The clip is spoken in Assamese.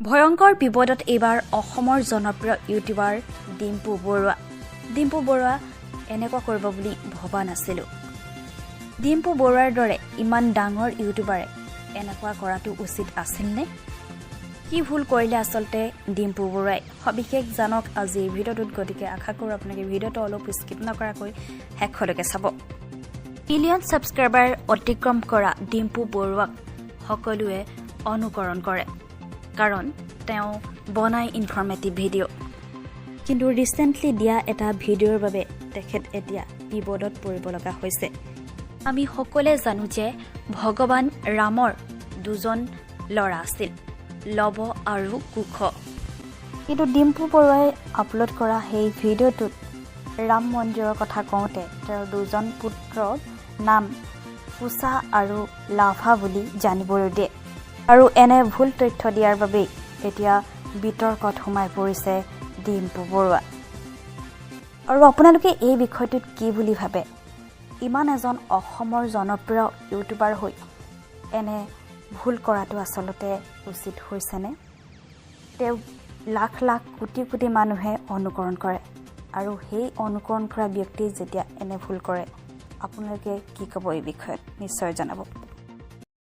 ভয়ংকৰ বিপদত এইবাৰ অসমৰ জনপ্ৰিয় ইউটিউবাৰ ডিম্পু বৰুৱা এনেকুৱা কৰিব বুলি ভবা নাছিলো। ডিম্পু বৰুৱাৰ দৰে ইমান ডাঙৰ ইউটিউবাৰে এনেকুৱা কৰাটো উচিত আছিলনে? কি ভুল কৰিলে আচলতে ডিম্পু বৰুৱাই? সবিশেষ জানক আজি ভিডিঅ'টোত, গতিকে আশা কৰোঁ আপোনালোকে ভিডিঅ'টো অলপ স্কিপ নকৰাকৈ শেষলৈকে চাব। মিলিয়ন ছাবস্ক্ৰাইবাৰ অতিক্ৰম কৰা ডিম্পু বৰুৱাক সকলোৱে অনুকৰণ কৰে, কাৰণ তেওঁ বনাই ইনফৰ্মেটিভ ভিডিঅ'। কিন্তু ৰিচেণ্টলি দিয়া এটা ভিডিঅ'ৰ বাবে তেখেত এতিয়া বিপদত পৰিব লগা হৈছে। আমি সকলোৱে জানো যে ভগৱান ৰামৰ দুজন ল'ৰা আছিল, লৱ আৰু কুশ। কিন্তু ডিম্পু বৰুৱাই আপলোড কৰা সেই ভিডিঅ'টোত ৰাম মন্দিৰৰ কথা কওঁতে তেওঁৰ দুজন পুত্ৰৰ নাম কুশা আৰু লাভা বুলি জানিবলৈ দিয়ে। আৰু এনে ভুল তথ্য দিয়াৰ বাবেই এতিয়া বিতৰ্কত সোমাই পৰিছে ডিম্পু বৰুৱা। আৰু আপোনালোকে এই বিষয়টোত কি বুলি ভাবে? ইমান এজন অসমৰ জনপ্ৰিয় ইউটিউবাৰ হৈ এনে ভুল কৰাটো আচলতে উচিত হৈছেনে? তেওঁ লাখ লাখ কোটি কোটি মানুহে অনুকৰণ কৰে, আৰু সেই অনুকৰণ কৰা ব্যক্তিয়ে যেতিয়া এনে ভুল কৰে, আপোনালোকে কি ক'ব এই বিষয়ত নিশ্চয় জনাব।